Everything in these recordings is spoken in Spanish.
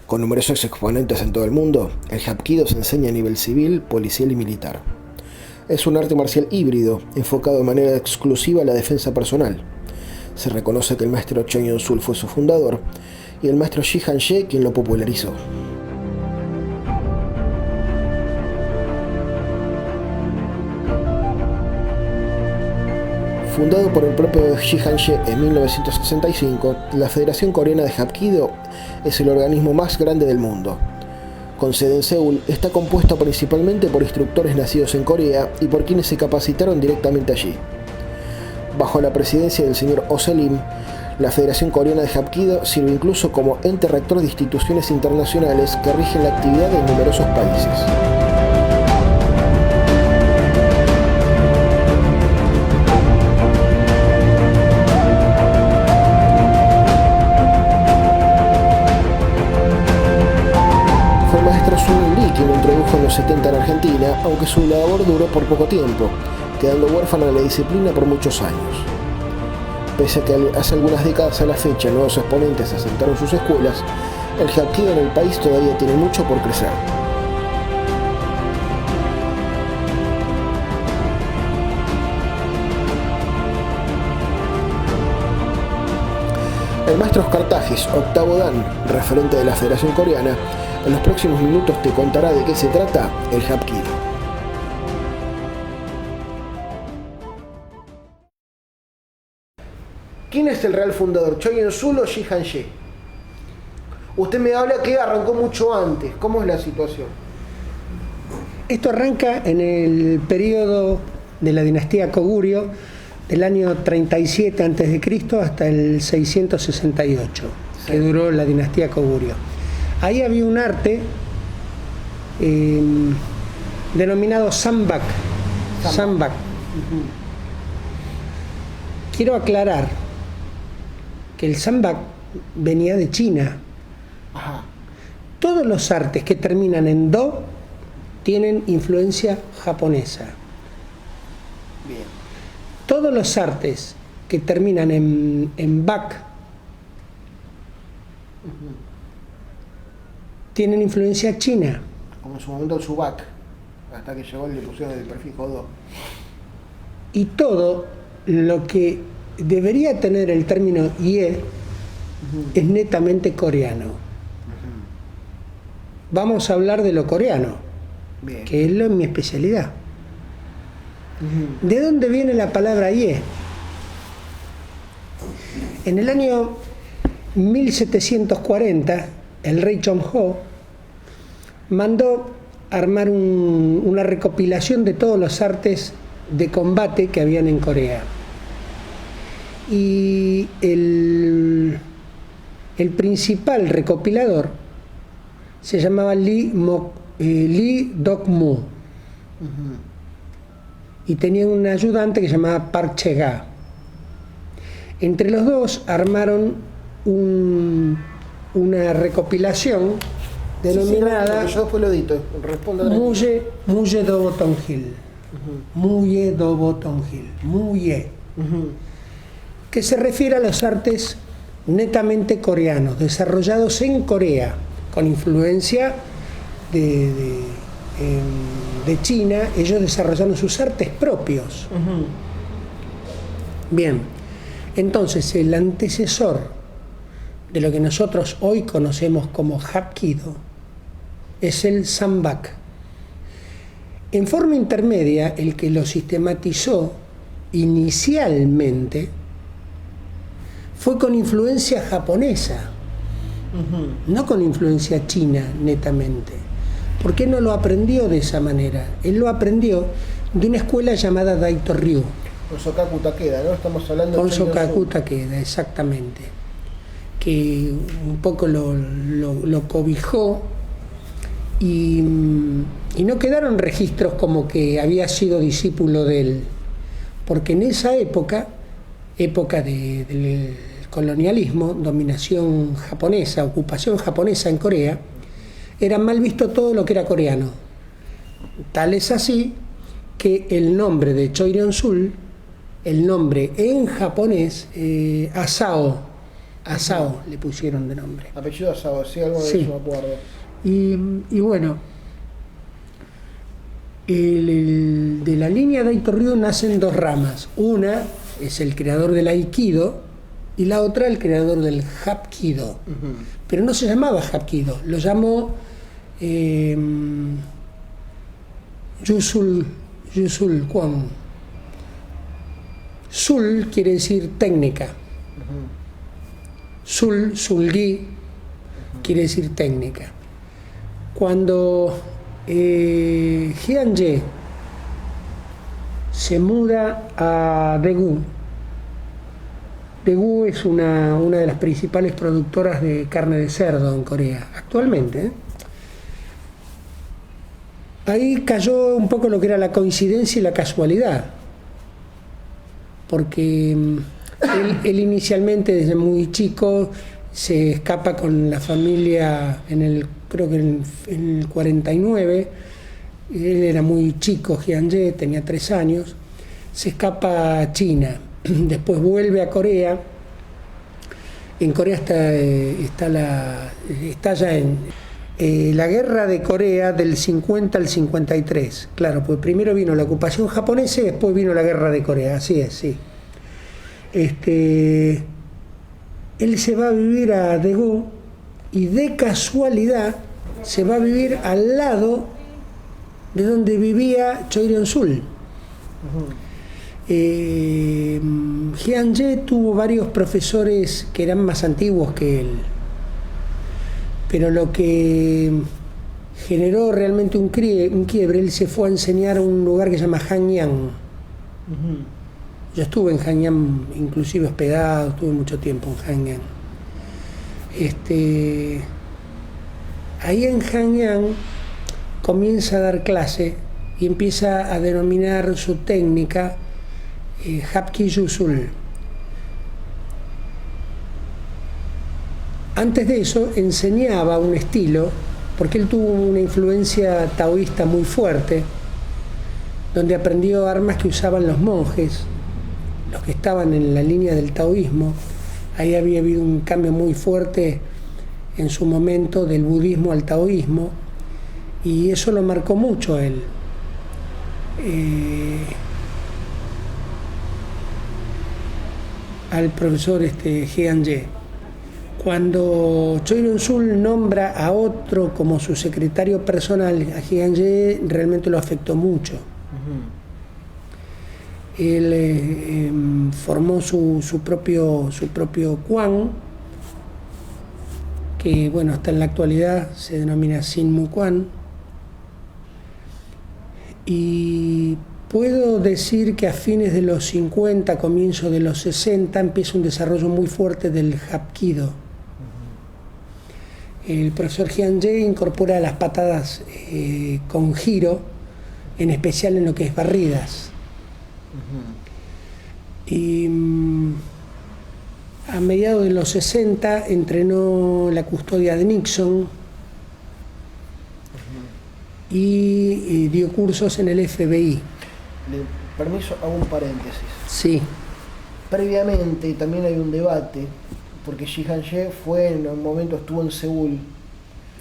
Con numerosos exponentes en todo el mundo, el Hapkido se enseña a nivel civil, policial y militar. Es un arte marcial híbrido, enfocado de manera exclusiva a la defensa personal. Se reconoce que el maestro Choi Yong-sul fue su fundador y el maestro Ji Han-ye quien lo popularizó. Fundado por el propio Ji Han-ye en 1965, la Federación Coreana de Hapkido es el organismo más grande del mundo. Con sede en Seúl, está compuesto principalmente por instructores nacidos en Corea y por quienes se capacitaron directamente allí. Bajo la presidencia del señor Oh Se-lim, la Federación Coreana de Hapkido sirve incluso como ente rector de instituciones internacionales que rigen la actividad en numerosos países. Quien lo introdujo en los 70 en Argentina, aunque su labor duró por poco tiempo, quedando huérfano de la disciplina por muchos años. Pese a que hace algunas décadas a la fecha nuevos exponentes asentaron sus escuelas, el Hapkido en el país todavía tiene mucho por crecer. El maestro Oscar Tajes, octavo Dan, referente de la Federación Coreana, en los próximos minutos te contará de qué se trata el Hapkido. ¿Quién es el real fundador, Choi Yong-sul o Ji Han-ye? Usted me habla que arrancó mucho antes. ¿Cómo es la situación? Esto arranca en el periodo de la dinastía Koguryo, del año 37 a.C. hasta el 668, sí, que duró la dinastía Koguryo. Ahí había un arte denominado Sambak. Quiero aclarar que el Sambak venía de China. Ajá. Todos los artes que terminan en Do tienen influencia japonesa. Bien. Todos los artes que terminan en Bak tienen influencia china. Como en su momento el Subak, hasta que llegó le pusieron el prefijo Do. Y todo lo que debería tener el término Ye es netamente coreano. Vamos a hablar de lo coreano, bien, que es mi especialidad. ¿De dónde viene la palabra Ye? En el año 1740, el rey Chong-ho mandó armar una recopilación de todos los artes de combate que habían en Corea. Y el principal recopilador se llamaba Lee Dok-mu. Y tenía un ayudante que se llamaba Park Che-ga. Entre los dos armaron una recopilación denominada Muye Dobo Tonghil. Muye Dobo Tonghil. Muye. Que se refiere a los artes netamente coreanos, desarrollados en Corea, con influencia de China. Ellos desarrollaron sus artes propios. Bien, entonces el antecesor de lo que nosotros hoy conocemos como Hapkido es el Sambak. En forma intermedia, el que lo sistematizó inicialmente fue con influencia japonesa, no con influencia china netamente. ¿Por qué no lo aprendió de esa manera? Él lo aprendió de una escuela llamada Daito Ryu. Con Sokaku Takeda, ¿no? Estamos hablando de Con Sokaku Takeda, exactamente. Que un poco lo cobijó y no quedaron registros como que había sido discípulo de él, porque en esa época del colonialismo, dominación japonesa, ocupación japonesa en Corea, era mal visto todo lo que era coreano. Tal es así que el nombre de Choi Yong-sul, el nombre en japonés, Asao, Asao le pusieron de nombre. Apellido Asao, sí, algo de Sí. eso me acuerdo. Y bueno, de la línea de Aito Ryu nacen dos ramas. Una es el creador del Aikido y la otra el creador del Hapkido. Pero no se llamaba Hapkido, lo llamó Yusul Kwon. Sul quiere decir técnica. Sulgi quiere decir técnica. Cuando Hyangye se muda a Daegu. Daegu es una de las principales productoras de carne de cerdo en Corea, actualmente, ¿eh? Ahí cayó un poco lo que era la coincidencia y la casualidad, porque él inicialmente desde muy chico se escapa con la familia creo que en el 49. Él era muy chico, Hyangye, tenía 3 años, se escapa a China, después vuelve a Corea. En Corea está ya en la guerra de Corea del 50 al 53. Claro, pues primero vino la ocupación japonesa y después vino la guerra de Corea, así es, sí. Él se va a vivir a Daegu y de casualidad se va a vivir al lado de donde vivía Choi Ryong-sul. Hyangye tuvo varios profesores que eran más antiguos que él, pero lo que generó realmente un quiebre, él se fue a enseñar a un lugar que se llama Hanyang. Yo estuve en Hanyang, inclusive hospedado, estuve mucho tiempo en Hanyang. Ahí en Hanyang comienza a dar clase y empieza a denominar su técnica Hapki Yusul. Antes de eso enseñaba un estilo, porque él tuvo una influencia taoísta muy fuerte, donde aprendió armas que usaban los monjes, los que estaban en la línea del taoísmo. Ahí había habido un cambio muy fuerte en su momento del budismo al taoísmo, y eso lo marcó mucho a él. Al profesor Hyangye. Cuando Choi Ryong-sul nombra a otro como su secretario personal, a Hyangye realmente lo afectó mucho. Él formó su propio Kwan, que bueno, hasta en la actualidad se denomina Sinmu Kwan. Y puedo decir que a fines de los 50, comienzo de los 60, empieza un desarrollo muy fuerte del Hapkido. El profesor Hyangye incorpora las patadas con giro, en especial en lo que es barridas. Y a mediados de los 60 entrenó la custodia de Nixon y dio cursos en el FBI. Permiso, hago un paréntesis. Sí. Previamente también hay un debate, porque Hyangye en un momento estuvo en Seúl.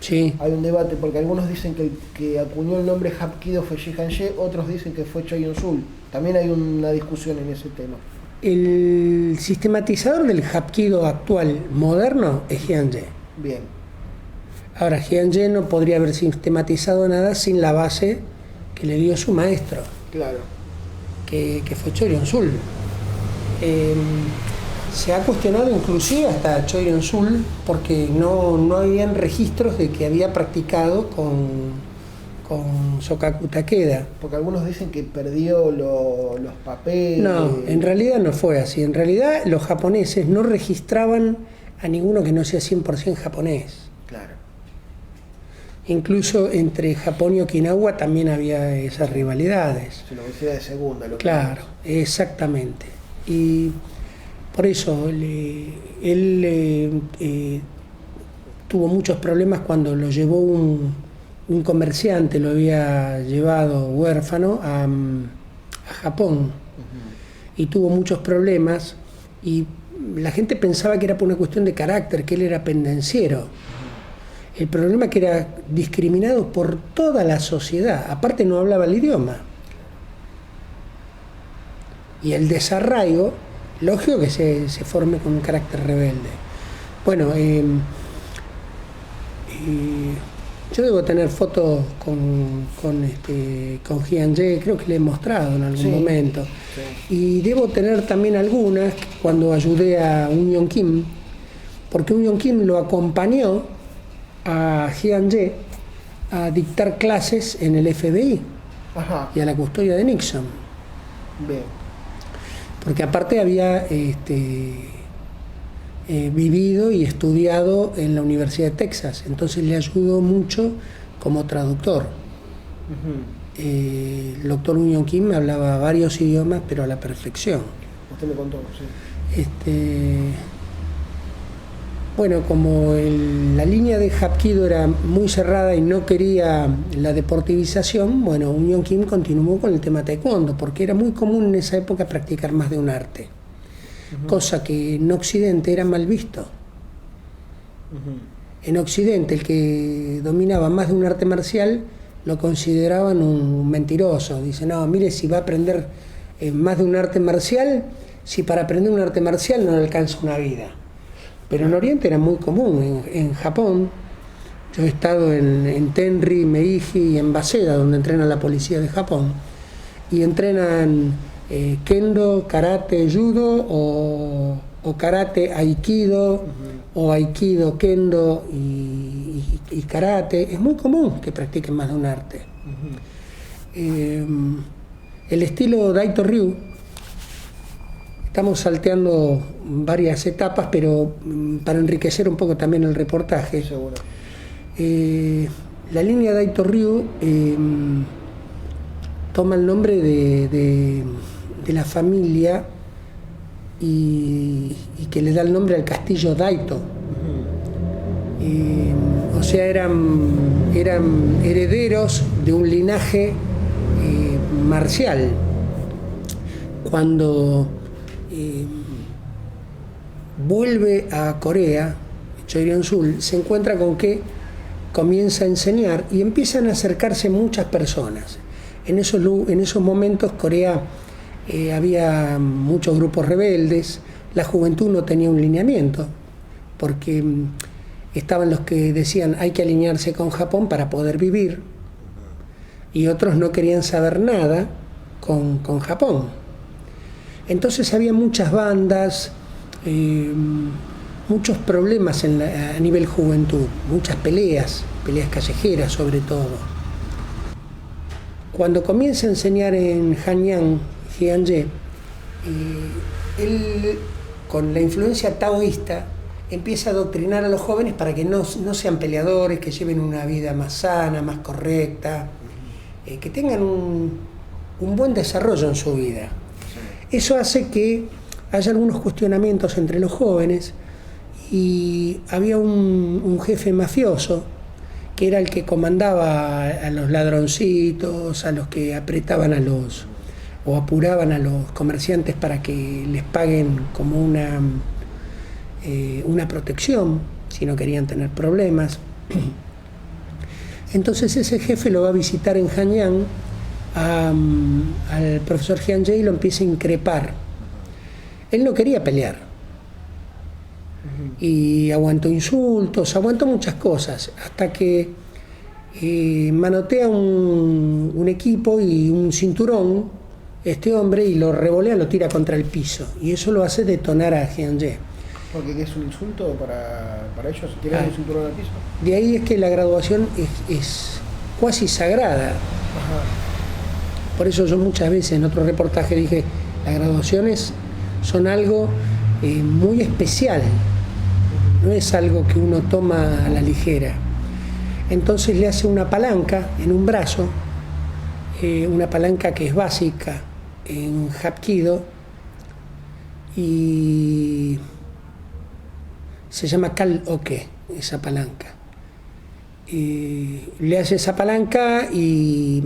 Sí. Hay un debate porque algunos dicen que el que acuñó el nombre Hapkido fue Hyangye, otros dicen que fue Choi Ryong-sul. También hay una discusión en ese tema. El sistematizador del Hapkido actual, moderno, es Hyangye. Bien. Ahora, Hyangye no podría haber sistematizado nada sin la base que le dio su maestro. Claro. Que fue Choi Ryong-sul. Se ha cuestionado inclusive hasta Choi Ryong-sul porque no habían registros de que había practicado con Shokaku Takeda. Porque algunos dicen que perdió los papeles. No, en realidad no fue así. En realidad los japoneses no registraban a ninguno que no sea 100% japonés. Claro. Incluso entre Japón y Okinawa también había esas rivalidades. Se lo hiciera de segunda. Claro, exactamente. Y por eso él tuvo muchos problemas cuando lo llevó un comerciante, lo había llevado huérfano a Japón. Y tuvo muchos problemas y la gente pensaba que era por una cuestión de carácter, que él era pendenciero. El problema es que era discriminado por toda la sociedad. Aparte no hablaba el idioma. Y el desarraigo, lógico que se forme con un carácter rebelde. Bueno, yo debo tener fotos con Hyun-jae, creo que le he mostrado en algún momento. Sí. Y debo tener también algunas cuando ayudé a Un Yeon Kim, porque Un Yeon Kim lo acompañó a Hyun-jae a dictar clases en el FBI. Ajá. Y a la custodia de Nixon. Bien. Porque aparte había vivido y estudiado en la Universidad de Texas, entonces le ayudó mucho como traductor. Uh-huh. El doctor Un Yeon Kim hablaba varios idiomas, pero a la perfección. Usted me contó, sí. Bueno, como la línea de Hapkido era muy cerrada y no quería la deportivización, bueno, Un Yeon Kim continuó con el tema taekwondo, porque era muy común en esa época practicar más de un arte. Uh-huh. Cosa que en Occidente era mal visto. Uh-huh. En Occidente el que dominaba más de un arte marcial lo consideraban un mentiroso. Dice, no, mire, si va a aprender más de un arte marcial, si para aprender un arte marcial no le alcanza una vida. Pero en Oriente era muy común. En Japón, yo he estado en Tenri, Meiji y en Waseda, donde entrena la policía de Japón, y entrenan kendo, karate, judo o karate, aikido, uh-huh. o aikido, kendo y karate. Es muy común que practiquen más de un arte. Uh-huh. El estilo Daito Ryu, estamos salteando varias etapas, pero para enriquecer un poco también el reportaje. Seguro. La línea Daito Ryu toma el nombre de la familia y que le da el nombre al castillo Daito. O sea, eran herederos de un linaje marcial. Cuando vuelve a Corea, Choi Ryong-sul se encuentra con que comienza a enseñar y empiezan a acercarse muchas personas. En esos momentos Corea había muchos grupos rebeldes, la juventud no tenía un lineamiento, porque estaban los que decían hay que alinearse con Japón para poder vivir, y otros no querían saber nada con Japón. Entonces había muchas bandas, muchos problemas a nivel juventud, muchas peleas callejeras sobre todo. Cuando comienza a enseñar en Hanyang, Hyun-jae, él, con la influencia taoísta, empieza a adoctrinar a los jóvenes para que no sean peleadores, que lleven una vida más sana, más correcta, que tengan un buen desarrollo en su vida. Eso hace que haya algunos cuestionamientos entre los jóvenes, y había un jefe mafioso que era el que comandaba a los ladroncitos, a los que apretaban o apuraban a los comerciantes para que les paguen como una protección si no querían tener problemas. Entonces ese jefe lo va a visitar en Hanyang al profesor Hyun-jae y lo empieza a increpar. Él no quería pelear y aguantó insultos, aguantó muchas cosas, hasta que manotea un equipo y un cinturón este hombre y lo revolea, lo tira contra el piso, y eso lo hace detonar a Hyun-jae. ¿Porque es un insulto para ellos tirar un cinturón al piso? De ahí es que la graduación es cuasi sagrada. Ajá. Por eso yo muchas veces en otro reportaje dije, las graduaciones son algo muy especial, no es algo que uno toma a la ligera. Entonces le hace una palanca en un brazo, una palanca que es básica en Hapkido y se llama Kal-oke, esa palanca. Le hace esa palanca y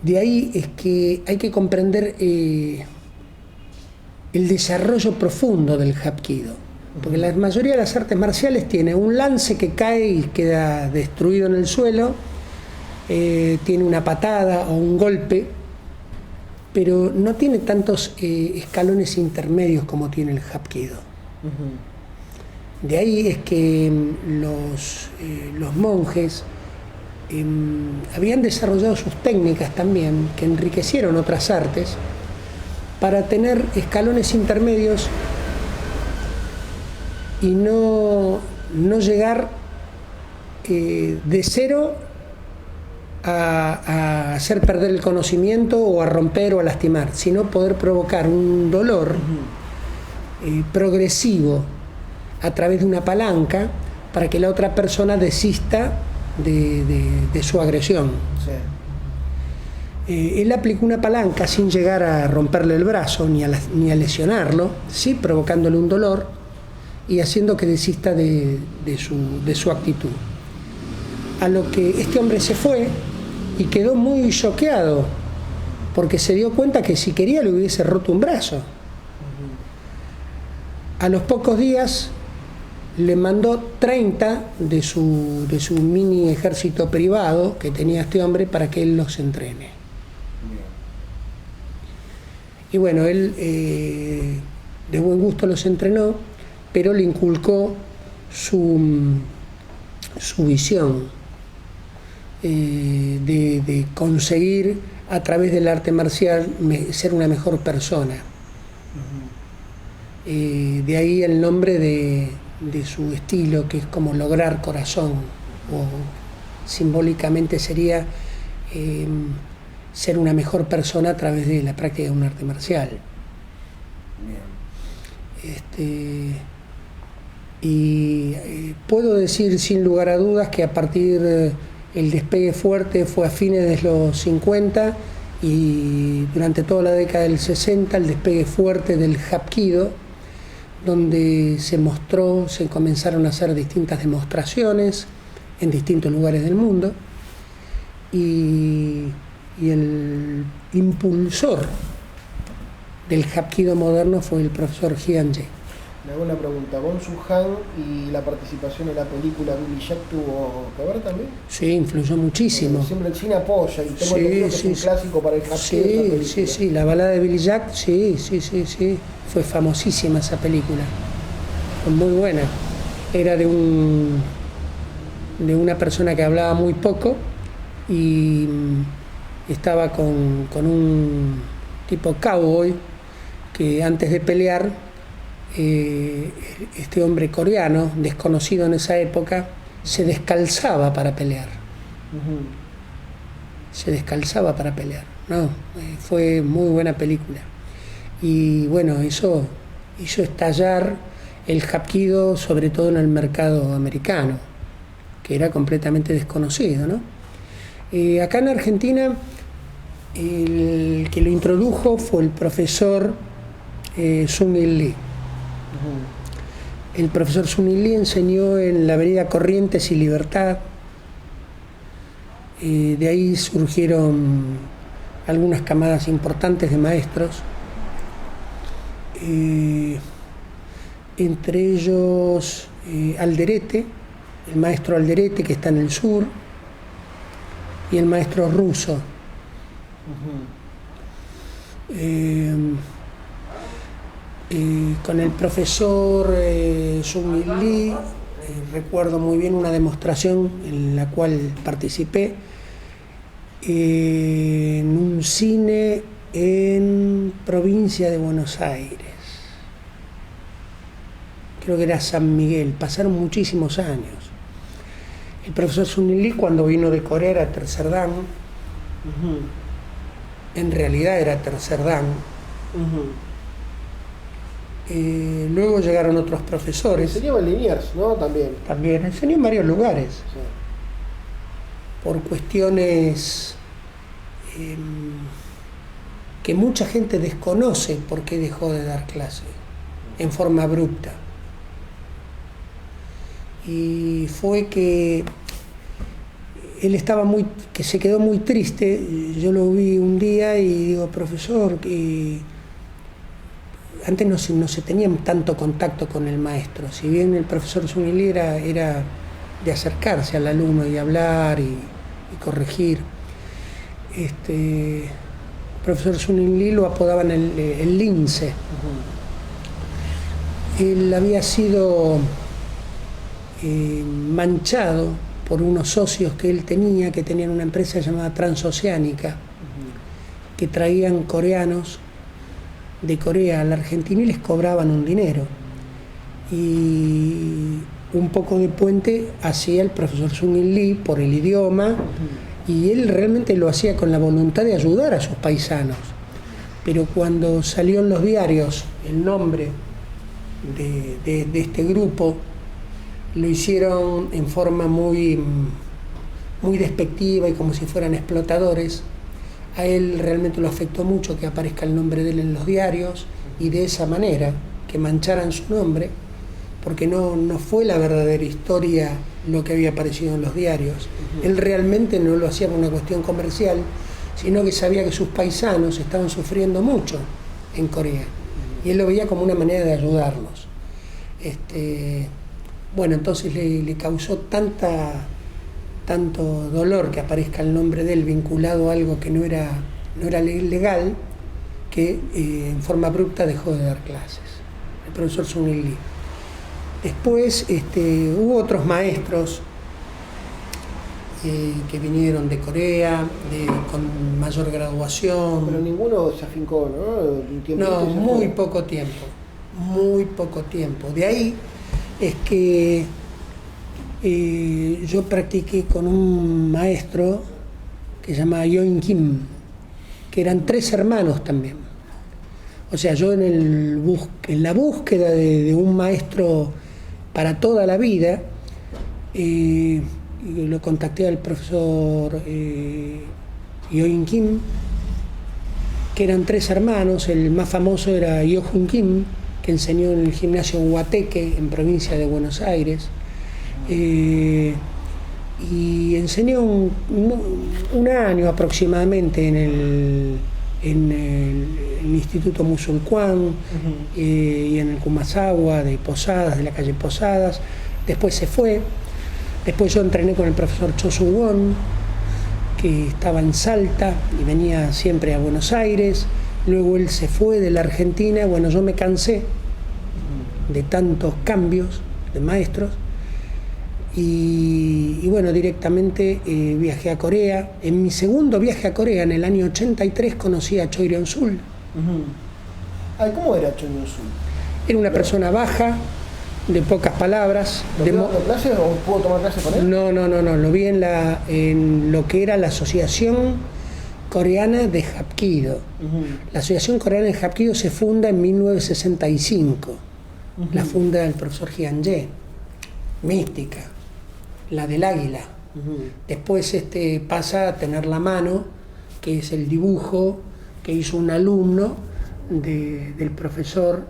de ahí es que hay que comprender el desarrollo profundo del Hapkido. Porque la mayoría de las artes marciales tiene un lance que cae y queda destruido en el suelo, tiene una patada o un golpe, pero no tiene tantos escalones intermedios como tiene el Hapkido. De ahí es que los monjes habían desarrollado sus técnicas también, que enriquecieron otras artes, para tener escalones intermedios y no llegar de cero a hacer perder el conocimiento o a romper o a lastimar, sino poder provocar un dolor progresivo a través de una palanca para que la otra persona desista de su agresión. Sí. Él aplicó una palanca sin llegar a romperle el brazo ni a lesionarlo, sí provocándole un dolor y haciendo que desista de su actitud. A lo que este hombre se fue y quedó muy choqueado, porque se dio cuenta que si quería le hubiese roto un brazo. A los pocos días le mandó 30 de su mini ejército privado que tenía este hombre para que él los entrene. Y bueno, él de buen gusto los entrenó, pero le inculcó su visión de conseguir a través del arte marcial ser una mejor persona. De ahí el nombre de su estilo, que es como lograr corazón, o simbólicamente sería ser una mejor persona a través de la práctica de un arte marcial. Puedo decir sin lugar a dudas que a partir el despegue fuerte fue a fines de los 50 y durante toda la década del 60 el despegue fuerte del Hapkido, donde se comenzaron a hacer distintas demostraciones en distintos lugares del mundo, y el impulsor del Hapkido moderno fue el profesor Jian Ye. Le hago una pregunta, ¿Bong Joon-ho y la participación en la película Billy Jack tuvo que ver también? Sí, influyó muchísimo. Siempre el cine apoya y tengo entendido que es un clásico para el Hapkido. Sí, la balada de Billy Jack, sí, fue famosísima esa película, fue muy buena. Era de una persona que hablaba muy poco y estaba con un tipo cowboy que antes de pelear, este hombre coreano, desconocido en esa época, se descalzaba para pelear. Se descalzaba para pelear. Fue muy buena película. Y bueno, eso hizo estallar el Hapkido, sobre todo en el mercado americano, que era completamente desconocido, ¿no? Acá en Argentina, el que lo introdujo fue el profesor Sun-Il Lee. El profesor Sun-Il Lee enseñó en la avenida Corrientes y Libertad. De ahí surgieron algunas camadas importantes de maestros, entre ellos Alderete, el maestro Alderete, que está en el sur, y el maestro Russo. Con el profesor Sun-Il Lee recuerdo muy bien una demostración en la cual participé en un cine en provincia de Buenos Aires, creo que era San Miguel. Pasaron muchísimos años. El profesor Sun-Il Lee, cuando vino de Corea, era tercer dan. En realidad era tercer dan. Luego llegaron otros profesores. Enseñaba en Liniers, ¿no? También enseñó en varios lugares. Sí. Por cuestiones que mucha gente desconoce por qué dejó de dar clase en forma abrupta. Y fue que él que se quedó muy triste. Yo lo vi un día y digo, profesor, que antes no se tenía tanto contacto con el maestro. Si bien el profesor Sun-Il Lee era de acercarse al alumno y hablar y corregir. El profesor Sun-Il Lee lo apodaban el lince. Él había sido manchado por unos socios que él tenía, que tenían una empresa llamada Transoceánica, que traían coreanos de Corea a la Argentina y les cobraban un dinero. Y un poco de puente hacía el profesor Sun-Il Lee por el idioma, y él realmente lo hacía con la voluntad de ayudar a sus paisanos. Pero cuando salió en los diarios el nombre de este grupo, lo hicieron en forma muy despectiva y como si fueran explotadores. A él realmente lo afectó mucho que aparezca el nombre de él en los diarios, y de esa manera que mancharan su nombre, porque no fue la verdadera historia lo que había aparecido en los diarios. Él realmente no lo hacía por una cuestión comercial, sino que sabía que sus paisanos estaban sufriendo mucho en Corea, y él lo veía como una manera de ayudarlos. Bueno, entonces le causó tanto dolor que aparezca el nombre de él vinculado a algo que no era legal, que en forma abrupta dejó de dar clases, el profesor Sun-Il Lee. Después hubo otros maestros que vinieron de Corea con mayor graduación. Pero ninguno se afincó, ¿no? No, muy poco tiempo. De ahí es que yo practiqué con un maestro que se llama Yoin Kim, que eran 3 hermanos también. O sea, yo en la búsqueda de un maestro para toda la vida, lo contacté al profesor Yoin Kim, que eran 3 hermanos. El más famoso era Yo-Hun Kim, que enseñó en el gimnasio Huateque, en provincia de Buenos Aires. Y enseñó un año aproximadamente en el Instituto Musulcuán, y en el Kumasawa de Posadas, de la calle Posadas. Después se fue. Después yo entrené con el profesor Cho Su-won, que estaba en Salta y venía siempre a Buenos Aires. Luego él se fue de la Argentina. Bueno, yo me cansé de tantos cambios de maestros, y bueno, directamente viajé a Corea. En mi segundo viaje a Corea, en el año 83, conocí a Choi Ryong-sul. Ay, ¿cómo era Choi Ryong-sul? Era una persona baja, de pocas palabras. ¿Lo vio dando clases o pudo tomar clases con él? No, lo vi en lo que era la Asociación Coreana de Hapkido. La Asociación Coreana de Hapkido se funda en 1965. La funda el profesor Hyun-jae, mística, la del águila. Después pasa a tener la mano, que es el dibujo que hizo un alumno del profesor,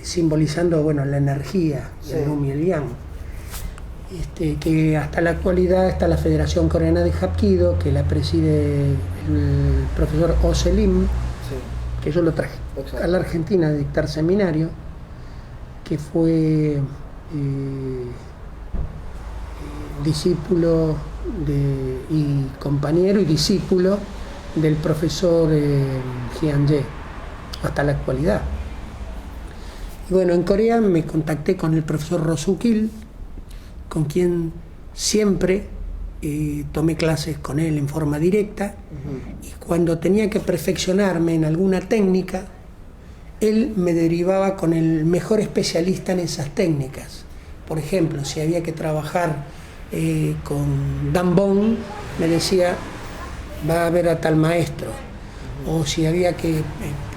simbolizando la energía, el Yin y el Yang. Que hasta la actualidad está la Federación Coreana de Hapkido, que la preside el profesor Oh Se-lim, que yo lo traje a la Argentina a dictar seminario, que fue discípulo y compañero y discípulo del profesor Hyun-jae hasta la actualidad. Y bueno, en Corea me contacté con el profesor Ro Suk-il, con quien siempre tomé clases con él en forma directa, y cuando tenía que perfeccionarme en alguna técnica, él me derivaba con el mejor especialista en esas técnicas. Por ejemplo, si había que trabajar con Dambon, me decía, va a ver a tal maestro. O si había que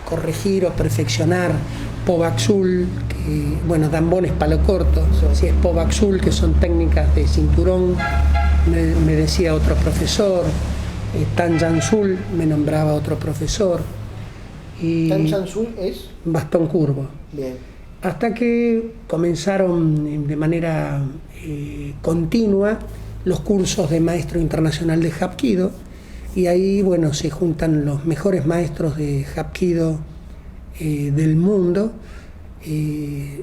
corregir o perfeccionar Pobaxul, que Dambon es palo corto, si es Pobaxul, que son técnicas de cinturón, me decía otro profesor. Tan Jansul me nombraba otro profesor. Y Tan Jansul es bastón curvo. Bien. Hasta que comenzaron de manera continua los cursos de maestro internacional de Hapkido, y ahí se juntan los mejores maestros de Hapkido del mundo y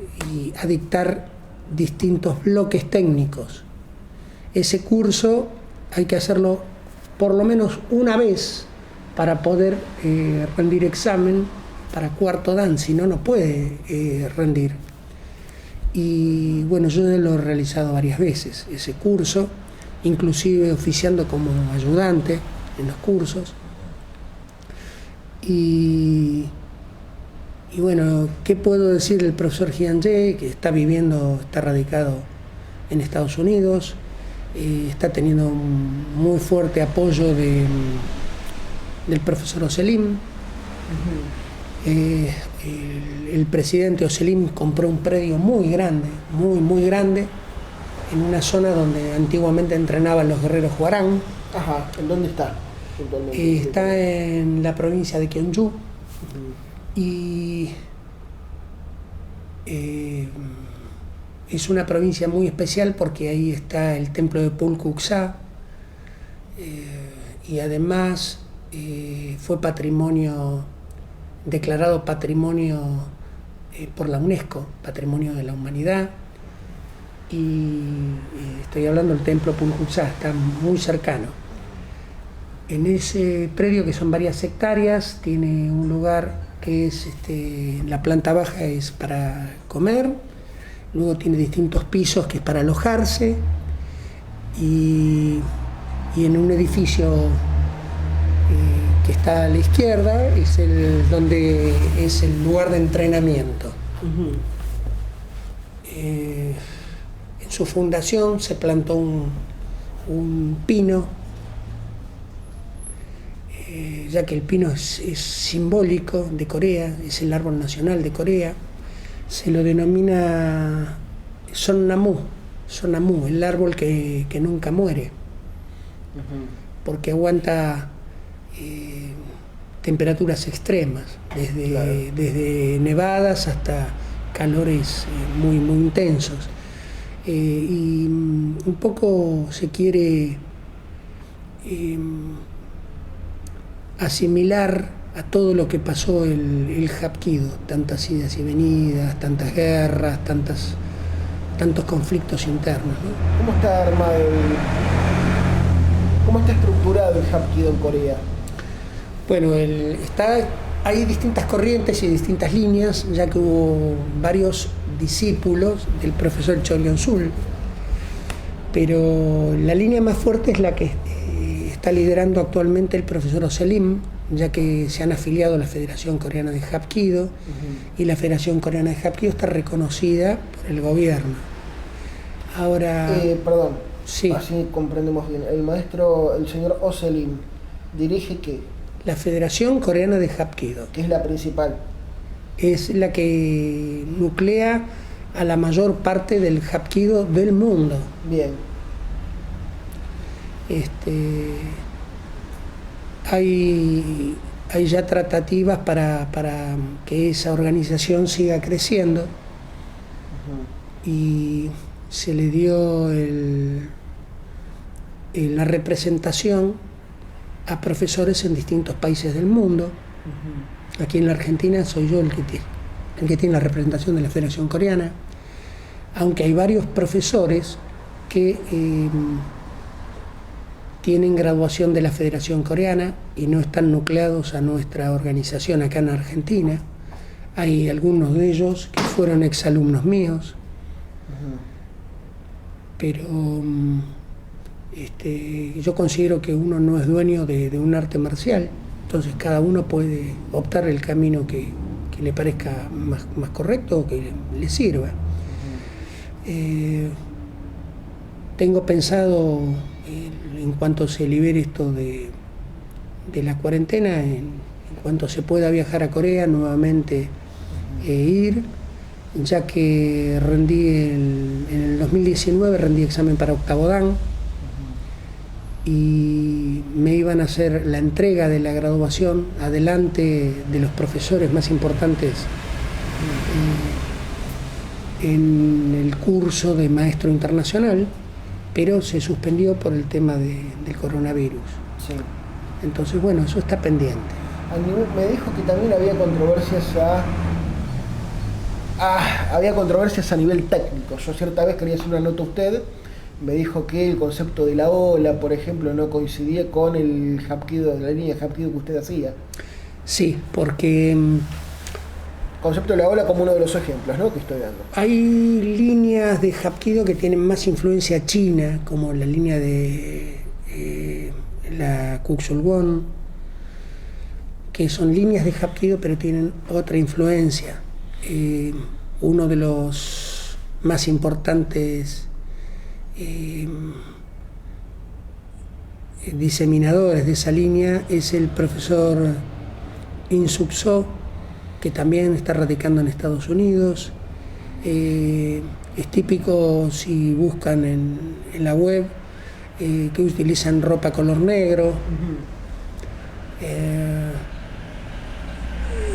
a dictar distintos bloques técnicos. Ese curso hay que hacerlo por lo menos una vez para poder rendir examen para cuarto dan, si no, no puede rendir. Y bueno, yo lo he realizado varias veces, ese curso, inclusive oficiando como ayudante en los cursos. Y bueno, ¿qué puedo decir del profesor Jianje, que está radicado en Estados Unidos? Está teniendo un muy fuerte apoyo del profesor Oselim. El presidente Oselim compró un predio muy grande, muy grande, en una zona donde antiguamente entrenaban los guerreros Huarán. Ajá, ¿en dónde está? Está en la provincia de Gyeongju. Y es una provincia muy especial porque ahí está el templo de Pulkuksa, y además fue declarado patrimonio por la UNESCO, patrimonio de la humanidad. Y estoy hablando del templo Pulkuksa, está muy cercano. En ese predio, que son varias hectáreas, tiene un lugar que es la planta baja es para comer, luego tiene distintos pisos que es para alojarse, y en un edificio que está a la izquierda donde es el lugar de entrenamiento. En su fundación se plantó un pino, ya que el pino es simbólico de Corea, es el árbol nacional de Corea. Se lo denomina Sonnamu, el árbol que nunca muere, porque aguanta temperaturas extremas, desde nevadas hasta calores muy intensos. Y un poco se quiere asimilar a todo lo que pasó el Hapkido, tantas idas y venidas, tantas guerras, tantos conflictos internos, ¿no? ¿Cómo está armado cómo está estructurado el Hapkido en Corea? Bueno, hay distintas corrientes y distintas líneas, ya que hubo varios discípulos del profesor Cho Leon-sul, pero la línea más fuerte es la que está liderando actualmente el profesor Oselim, ya que se han afiliado a la Federación Coreana de Hapkido, y la Federación Coreana de Hapkido está reconocida por el gobierno. Ahora... perdón, sí. Así comprendemos bien. El señor Oselim, ¿dirige qué? La Federación Coreana de Hapkido. ¿Qué es la principal? Es la que nuclea a la mayor parte del Hapkido del mundo. Bien. Hay ya tratativas para que esa organización siga creciendo, y se le dio la representación a profesores en distintos países del mundo. Aquí en la Argentina soy yo el que tiene la representación de la Federación Coreana, aunque hay varios profesores que tienen graduación de la Federación Coreana y no están nucleados a nuestra organización acá en Argentina. Hay algunos de ellos que fueron exalumnos míos, pero yo considero que uno no es dueño de un arte marcial, entonces cada uno puede optar el camino que le parezca más correcto o que le sirva. Tengo pensado, en cuanto se libere esto de la cuarentena, en cuanto se pueda viajar a Corea nuevamente, ir, ya que en el 2019 rendí examen para octavo dan, y me iban a hacer la entrega de la graduación adelante de los profesores más importantes en el curso de maestro internacional, pero se suspendió por el tema del coronavirus. Sí. Entonces, bueno, eso está pendiente. Me dijo que también había controversias a nivel técnico. Yo cierta vez quería hacer una nota a usted, me dijo que el concepto de la ola, por ejemplo, no coincidía con el hapkido, la línea de hapkido que usted hacía. Sí, porque Concepto de la ola como uno de los ejemplos, ¿no?, que estoy dando. hay líneas de hapkido que tienen más influencia china, como la línea de la Kuxulwon, que son líneas de hapkido pero tienen otra influencia. Uno de los más importantes diseminadores de esa línea es el profesor In-Suk So, que también está radicando en Estados Unidos. Es típico, si buscan en la web, que utilizan ropa color negro.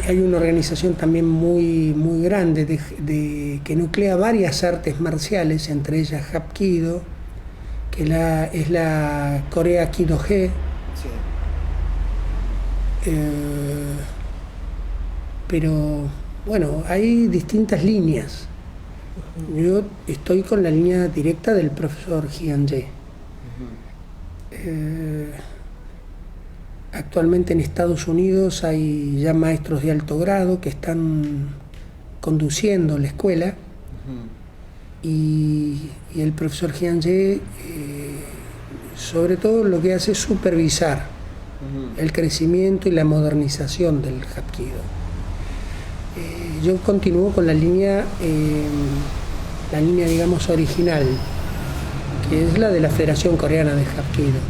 Hay una organización también muy grande que nuclea varias artes marciales, entre ellas Hapkido, que es la Corea Kido-Ge. Sí. Pero bueno, hay distintas líneas. Yo estoy con la línea directa del profesor Hyun-Jae. Actualmente en Estados Unidos hay ya maestros de alto grado que están conduciendo la escuela. Y el profesor Hyun-Jae sobre todo lo que hace es supervisar el crecimiento y la modernización del Hapkido. Yo continúo con la línea digamos original, que es la de la Federación Coreana de Hapkido.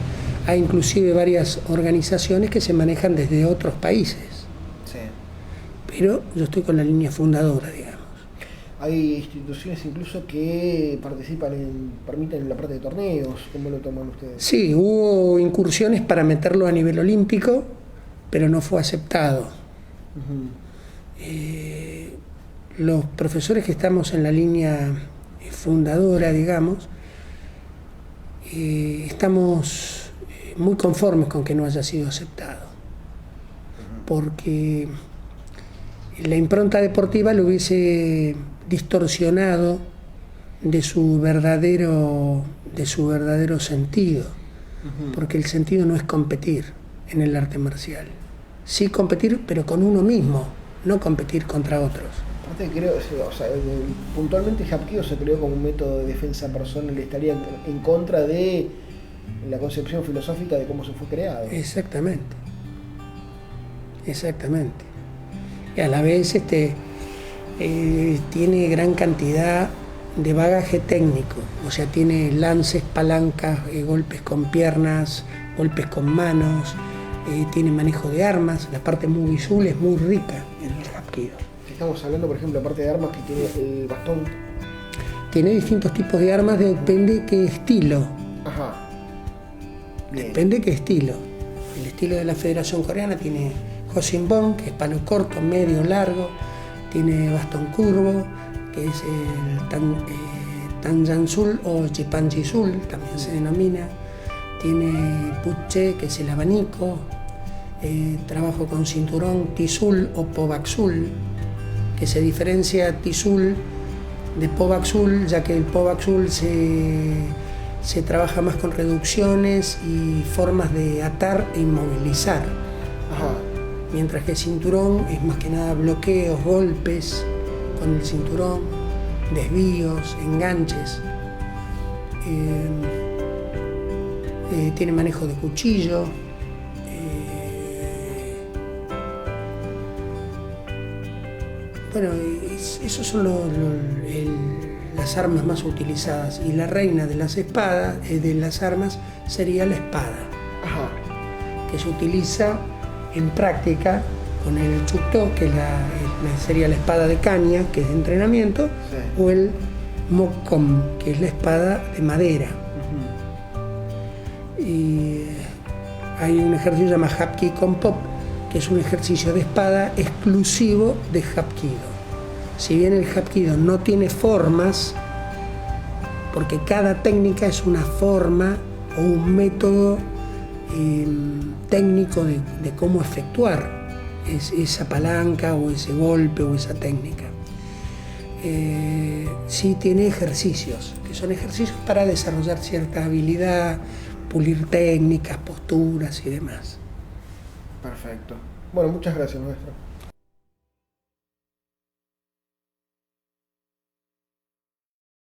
Hay inclusive varias organizaciones que se manejan desde otros países. Sí. Pero yo estoy con la línea fundadora, digamos. Hay instituciones incluso que permiten la parte de torneos. ¿Cómo lo toman ustedes? Sí, hubo incursiones para meterlo a nivel olímpico, pero no fue aceptado. Los profesores que estamos en la línea fundadora, digamos, estamos muy conformes con que no haya sido aceptado, porque la impronta deportiva lo hubiese distorsionado de su verdadero sentido, porque el sentido no es competir en el arte marcial, sí competir pero con uno mismo, no competir contra otros. Puntualmente Hapkido se creó como un método de defensa personal, estaría en contra de la concepción filosófica de cómo se fue creado. Exactamente. Y a la vez tiene gran cantidad de bagaje técnico, o sea, tiene lances, palancas, golpes con piernas, golpes con manos, tiene manejo de armas. La parte muy visual es muy rica en el Hapkido. Estamos hablando, por ejemplo, aparte de armas, que tiene el bastón. Tiene distintos tipos de armas, depende qué estilo. Ajá. Bien. Depende qué estilo. El estilo de la Federación Coreana tiene Hosinbon, que es palo corto, medio, largo. Tiene bastón curvo, que es el Tanjansul o Jipanjisul, también se denomina. Tiene Puche, que es el abanico. Trabajo con cinturón, Tisul o Pobaxul, que se diferencia Tisul de Pobaxul, ya que el Pobaxul se trabaja más con reducciones y formas de atar e inmovilizar. Ajá. Mientras que el cinturón es más que nada bloqueos, golpes con el cinturón, desvíos, enganches. Tiene manejo de cuchillo. Bueno, esos son las armas más utilizadas, y la reina de las espadas, de las armas, sería la espada. Ajá. Que se utiliza en práctica con el chukto, que sería la espada de caña, que es de entrenamiento, sí, o el mokkom, que es la espada de madera. Y hay un ejercicio llamado Hapki Kompop, que es un ejercicio de espada exclusivo de Hapkido. Si bien el Hapkido no tiene formas, porque cada técnica es una forma o un método técnico de cómo efectuar esa palanca o ese golpe o esa técnica. Sí tiene ejercicios, que son ejercicios para desarrollar cierta habilidad, pulir técnicas, posturas y demás. Perfecto. Bueno, muchas gracias, maestro.